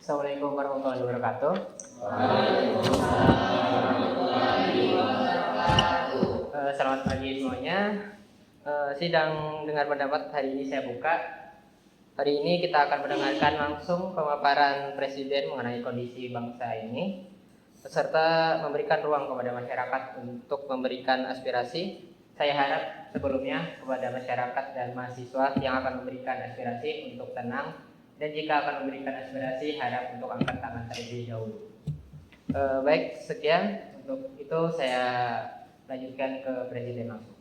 Assalamualaikum warahmatullahi wabarakatuh. Selamat pagi semuanya. Sidang dengar pendapat hari ini saya buka. Hari ini kita akan mendengarkan langsung pemaparan Presiden mengenai kondisi bangsa ini, serta memberikan ruang kepada masyarakat untuk memberikan aspirasi. Saya harap sebelumnya kepada masyarakat dan mahasiswa yang akan memberikan aspirasi untuk tenang, dan jika akan memberikan aspirasi harap untuk angkat tangan terlebih dahulu. Baik, sekian. Untuk itu saya lanjutkan ke Presiden langsung.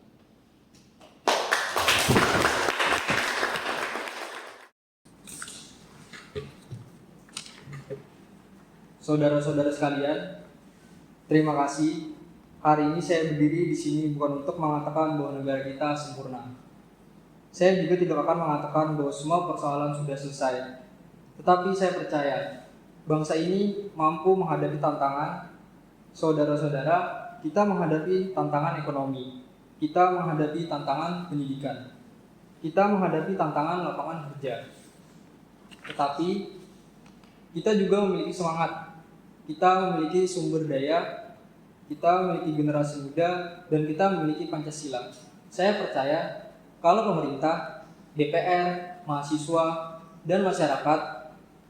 Saudara-saudara sekalian, terima kasih. Hari ini saya berdiri di sini bukan untuk mengatakan bahwa negara kita sempurna. Saya juga tidak akan mengatakan bahwa semua persoalan sudah selesai. Tetapi saya percaya bangsa ini mampu menghadapi tantangan. Saudara-saudara, kita menghadapi tantangan ekonomi, kita menghadapi tantangan pendidikan, kita menghadapi tantangan lapangan kerja. Tetapi kita juga memiliki semangat, kita memiliki sumber daya, kita memiliki generasi muda, dan kita memiliki Pancasila. Saya percaya kalau pemerintah, DPR, mahasiswa, dan masyarakat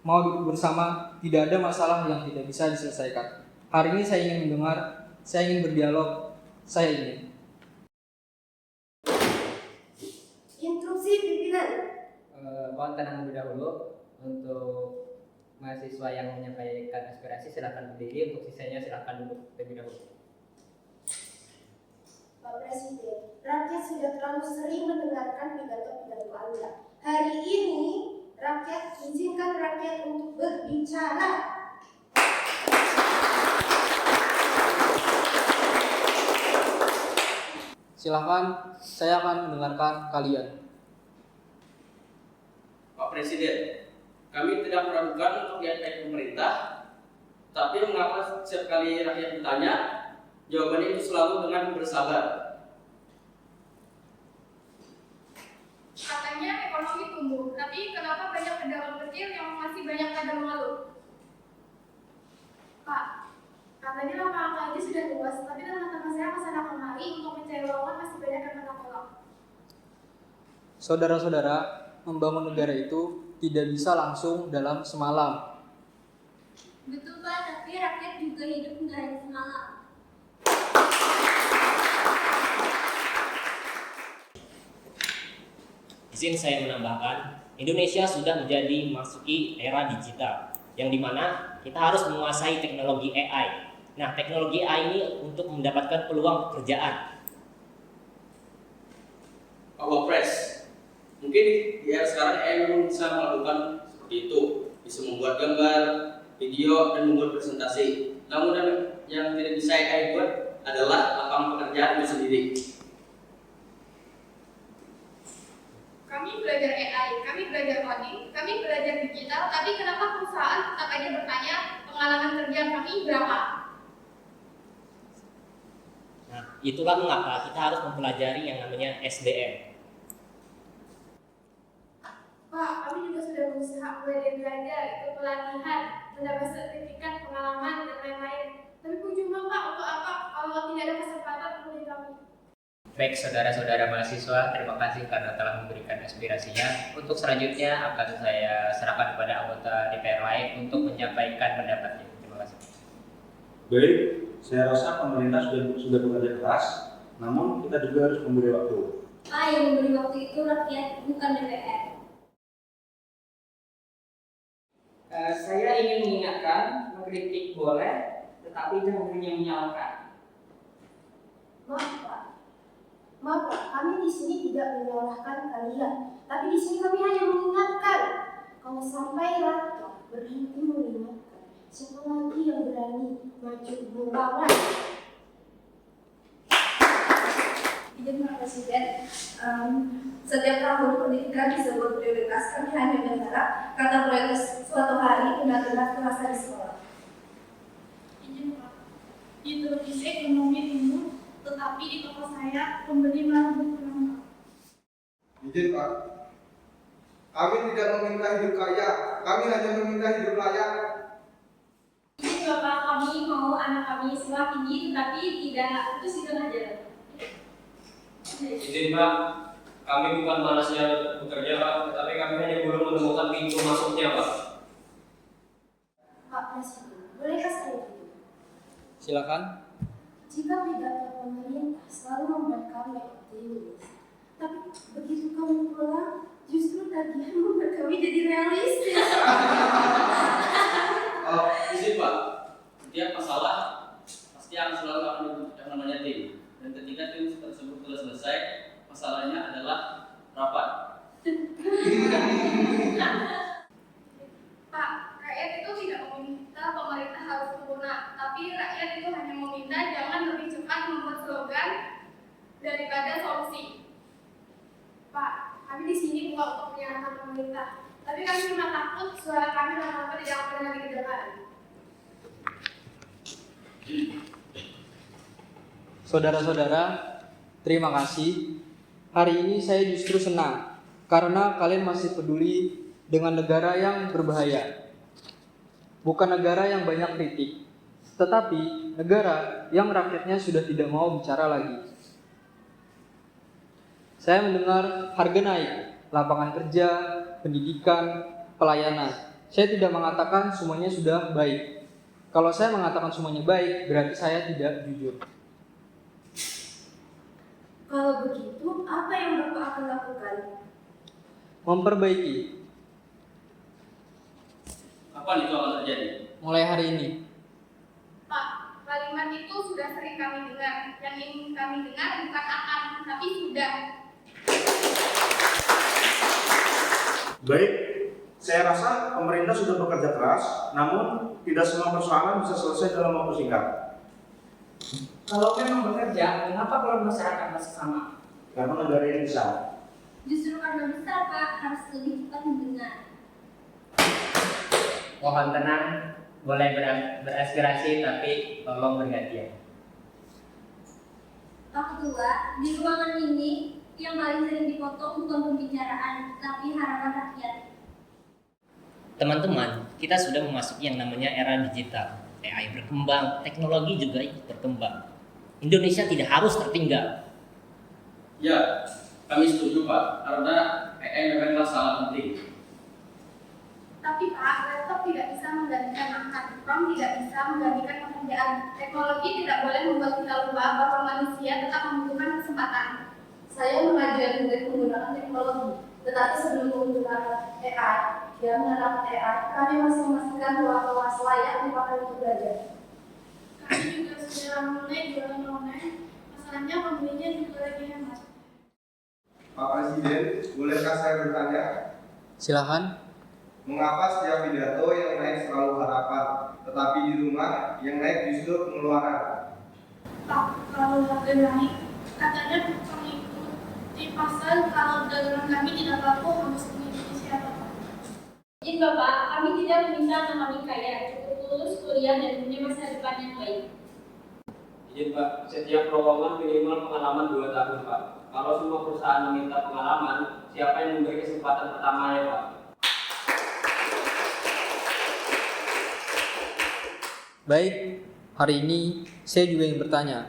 mau duduk bersama, tidak ada masalah yang tidak bisa diselesaikan. Hari ini saya ingin mendengar, saya ingin berdialog, saya ingin. Instruksi pimpinan. Mohon tenang terlebih dahulu. Untuk mahasiswa yang menyampaikan aspirasi silakan berdiri, untuk sisanya silakan duduk terlebih dahulu. Pak Presiden, rakyat sudah terlalu sering mendengarkan pidato-pidato Anda. Hari ini, rakyat izinkan rakyat untuk berbicara. Silahkan, saya akan mendengarkan kalian. Pak Presiden, kami tidak meragukan untuk diangkat pemerintah, tapi mengapa setiap kali rakyat bertanya, jawabannya itu selalu dengan bersabar? Katanya ekonomi tumbuh, tapi kenapa banyak pedagang kecil yang masih banyak kadang malu? Pak, katanya lapangan kerja sudah luas, tapi teman-teman saya kesana kemari untuk mencari lowongan masih banyak yang menolak. Saudara-saudara, membangun negara itu tidak bisa langsung dalam semalam. Betul Pak, tapi rakyat juga hidup nggak hanya semalam. Izin saya menambahkan, Indonesia sudah menjadi memasuki era digital, yang dimana kita harus menguasai teknologi AI. Nah, teknologi AI ini untuk mendapatkan peluang pekerjaan. Pak Wapres, mungkin di era sekarang AI memang bisa melakukan seperti itu, bisa membuat gambar, video, dan membuat presentasi. Namun yang tidak bisa AI buat adalah lapangan pekerjaan itu sendiri. Kami belajar AI, kami belajar coding, kami belajar digital, tapi kenapa perusahaan tetap aja bertanya pengalaman kerja kami berapa? Nah, itulah mengapa kita harus mempelajari yang namanya SDM. Pak, kami juga sudah berusaha mulai dari belajar, ikut pelatihan, mendapat sertifikat, pengalaman, dan lain-lain. Tapi percuma Pak, untuk apa kalau tidak ada kesempatan untuk kami? Baik, saudara-saudara mahasiswa, terima kasih karena telah memberikan aspirasinya. Untuk selanjutnya akan saya serahkan kepada anggota DPR lain untuk menyampaikan pendapatnya. Terima kasih. Baik, saya rasa pemerintah sudah bekerja keras, namun kita juga harus memberi waktu. Pak, yang memberi waktu itu rakyat, bukan DPR. Saya ingin mengingatkan, mengkritik boleh, tetapi jangan hanya menyalahkan. Maaf Pak, kami di sini tidak menyalahkan kalian, tapi di sini kami hanya mengingatkan. Kalau sampai rakyat berhenti mengingatkan, siapa lagi yang berani maju melawan? Izin Pak Presiden, setiap tahun pendidikan disebut prioritas. Kami hanya berharap kata prioritas suatu hari benar-benar terasa di sekolah. Izin Pak, di televisi ekonomi tumbuh, tetapi di toko saya pembeli malah berkurang. Izin Pak, kami tidak meminta hidup kaya, kami hanya meminta hidup layak. Bapak, kami mau anak kami sekolah tinggi tetapi tidak putus di tengah jalan. Izin Pak, kami bukan malasnya bekerja Pak, tetapi kami hanya belum menemukan pintu masuknya Pak. Pak Presiden, bolehkah saya gitu? Silakan. Jika pidato pemerintah selalu membuat kami optimis, tapi begitu kami pulang, justru tagihan membuat kami jadi realistis. Izin Pak, setiap masalah pasti akan selalu akan dibentuk yang namanya tim. Dan ketika tim tersebut telah selesai, masalahnya adalah rapat. Pak, rakyat itu tidak meminta pemerintah harus sempurna, tapi rakyat itu hanya meminta jangan lebih cepat membuat slogan daripada solusi. Pak, kami di sini bukan untuk menyalahkan pemerintah, tapi kami cuma takut suara kami lama-lama tidak akan lagi didengar. Saudara-saudara, terima kasih. Hari ini saya justru senang karena kalian masih peduli dengan negara yang berbahaya. Bukan negara yang banyak kritik, tetapi negara yang rakyatnya sudah tidak mau bicara lagi. Saya mendengar harga naik, lapangan kerja, pendidikan, pelayanan. Saya tidak mengatakan semuanya sudah baik. Kalau saya mengatakan semuanya baik, berarti saya tidak jujur. Kalau begitu, apa yang Bapak akan lakukan? Memperbaiki. Kapan itu akan terjadi? Mulai hari ini. Pak, kalimat itu sudah sering kami dengar. Yang ingin kami dengar bukan akan, tapi sudah. Baik, saya rasa pemerintah sudah bekerja keras, namun tidak semua persoalan bisa selesai dalam waktu singkat. Kalau memang bekerja, kenapa kalau masyarakat masih sama? Karena negara ini besar. Justru karena besar, Pak, harus lebih cepat mendengar. Mohon tenang, boleh beraspirasi tapi tolong bergantian. Pak Ketua, di ruangan ini yang paling sering dipotong bukan pembicaraan, tapi harapan rakyat. Teman-teman, kita sudah memasuki yang namanya era digital. AI berkembang, teknologi juga ikut berkembang. Indonesia tidak harus tertinggal. Ya, kami setuju Pak, karena AI memanglah sangat penting. Tapi Pak, laptop tidak bisa menggantikan angka, RAM tidak bisa menggantikan pekerjaan. Teknologi tidak boleh membuat kita lupa bahwa manusia tetap membutuhkan kesempatan. Saya mengajar murid menggunakan teknologi, tetapi sebelum menggunakan AI dan menerapkan AI, kami masih memastikan bahwa kelas layak dipakai untuk belajar. Kami juga sudah mulai jualan online, masalahnya pembelinya juga lagi hemat. Pak Presiden, bolehkah saya bertanya? Silakan. Mengapa setiap pidato yang naik selalu harapan, tetapi di rumah yang naik justru pengeluaran? Pak, kalau harga naik, katanya mengikuti pasar, kalau dagangan kami tidak laku harus mengikuti siapa Pak? Izin Bapak, kami tidak meminta anak kami kaya, cukup lulus kuliah dan punya masa depan yang baik. Izin Pak, setiap lowongan minimal pengalaman 2 tahun Pak. Kalau semua perusahaan meminta pengalaman, siapa yang memberi kesempatan pertamanya Pak? Baik, hari ini saya juga ingin bertanya.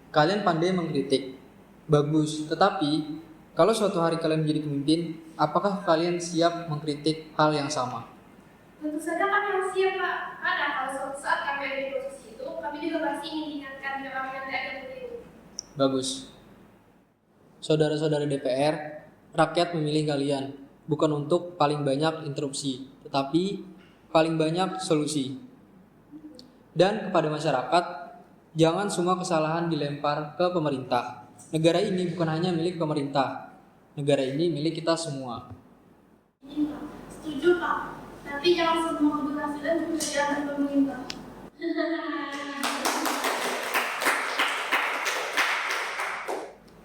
Kalian pandai mengkritik. Bagus, tetapi kalau suatu hari kalian menjadi pemimpin, apakah kalian siap mengkritik hal yang sama? Tentu saja kami harus siap Pak, karena kalau suatu saat kami ada di posisi itu, kami juga pasti ingin diingatkan jika kami nanti ada begitu. Bagus. Saudara-saudara DPR, rakyat memilih kalian bukan untuk paling banyak interupsi, tetapi paling banyak solusi. Dan kepada masyarakat, jangan semua kesalahan dilempar ke pemerintah. Negara ini bukan hanya milik pemerintah. Negara ini milik kita semua. Ini Pak, setuju Pak. Nanti jangan semua keberhasilan juga diambil pemerintah.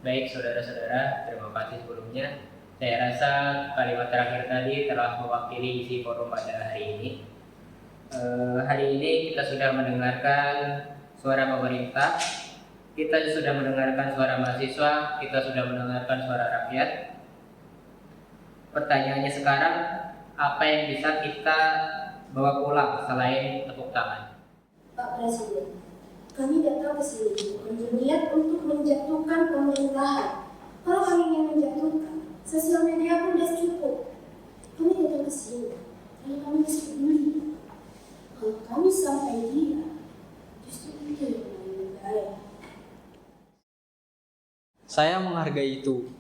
Baik saudara-saudara, terima kasih sebelumnya. Saya rasa kalimat terakhir tadi telah mewakili isi forum pada hari ini. Hari ini kita sudah mendengarkan suara pemerintah, kita sudah mendengarkan suara mahasiswa, kita sudah mendengarkan suara rakyat. Pertanyaannya sekarang, apa yang bisa kita bawa pulang selain tepuk tangan? Pak Presiden, kami datang ke sini bukan berniat untuk menjatuhkan pemerintahan. Kalau kami ingin menjatuhkan, sosial media pun sudah cukup. Kami datang ke sini karena kami masih peduli. Kalau kami sampai dia, justru itu yang paling berbahaya. Saya menghargai itu,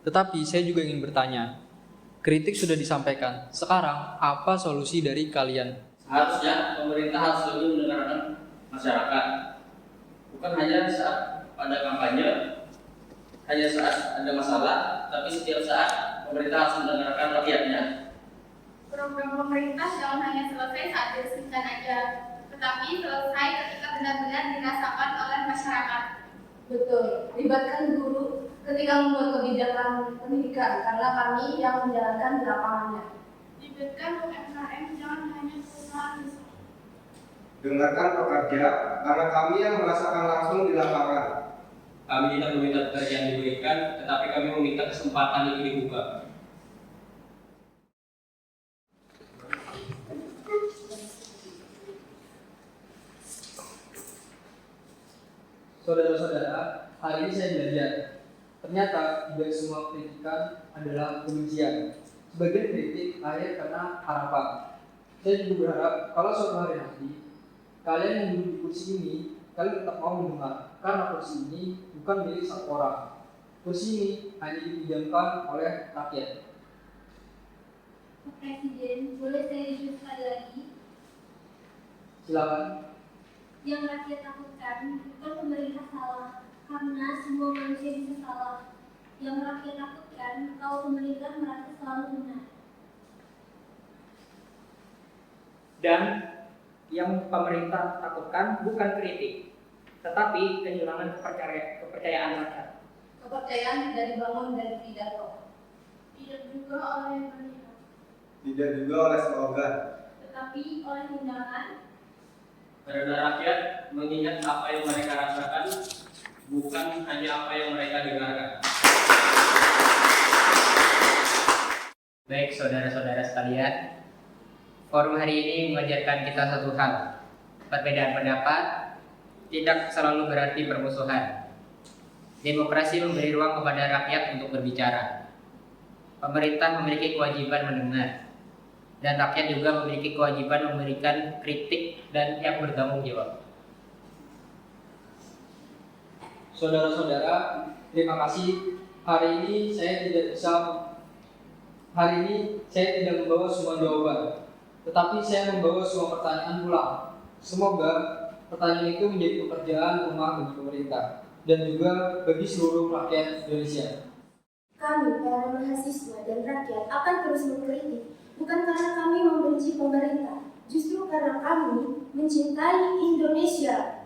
tetapi saya juga ingin bertanya. Kritik sudah disampaikan, sekarang apa solusi dari kalian? Seharusnya pemerintah harus lebih mendengarkan masyarakat, bukan hanya saat pada kampanye, hanya saat ada masalah, tapi setiap saat pemerintah harus mendengarkan rakyatnya. Program pemerintah jangan hanya selesai saat diresmikan aja, tetapi selesai ketika benar-benar dirasakan oleh masyarakat. Betul, libatkan guru ketika membuat kebijakan pendidikan karena kami yang menjalankan di lapangannya. Libatkan UMKM, jangan hanya perusahaan besar. Dengarkan pekerja karena kami yang merasakan langsung di lapangan. Kami tidak meminta pekerjaan diberikan, tetapi kami meminta kesempatan itu dibuka. Saudara-saudara, hari ini saya belajar. Ternyata tidak semua kritikan adalah kebencian. Sebagian kritik lahir karena harapan. Saya juga berharap kalau suatu hari nanti kalian yang duduk di kursi ini, kalian tetap mau mendengar, karena kursi ini bukan milik satu orang. Kursi ini hanya dipinjamkan oleh rakyat. Pak Presiden, boleh saya jujur sekali lagi? Silakan. Yang rakyat takutkan bukan pemerintah salah, karena semua manusia bisa salah. Yang rakyat takutkan kalau pemerintah merasa selalu benar. Dan yang pemerintah takutkan bukan kritik, tetapi kehilangan kepercayaan rakyat. Kepercayaan tidak dibangun dari pidato, tidak juga oleh berita, Tidak juga oleh slogan. tetapi oleh tindakan. Karena rakyat mengingat apa yang mereka rasakan, bukan hanya apa yang mereka dengarkan. Baik saudara-saudara sekalian, forum hari ini mengajarkan kita satu hal. Perbedaan pendapat tidak selalu berarti permusuhan. Demokrasi memberi ruang kepada rakyat untuk berbicara. Pemerintah memiliki kewajiban mendengar, dan rakyat juga memiliki kewajiban memberikan kritik dan yang bertanggung jawab. Saudara-saudara, terima kasih. Hari ini saya tidak membawa semua jawaban, tetapi saya membawa semua pertanyaan pulang. Semoga pertanyaan itu menjadi pekerjaan rumah bagi pemerintah dan juga bagi seluruh rakyat Indonesia. Kami, para mahasiswa dan rakyat, akan terus mengkritik, bukan karena kami membenci pemerintah, justru karena kami mencintai Indonesia.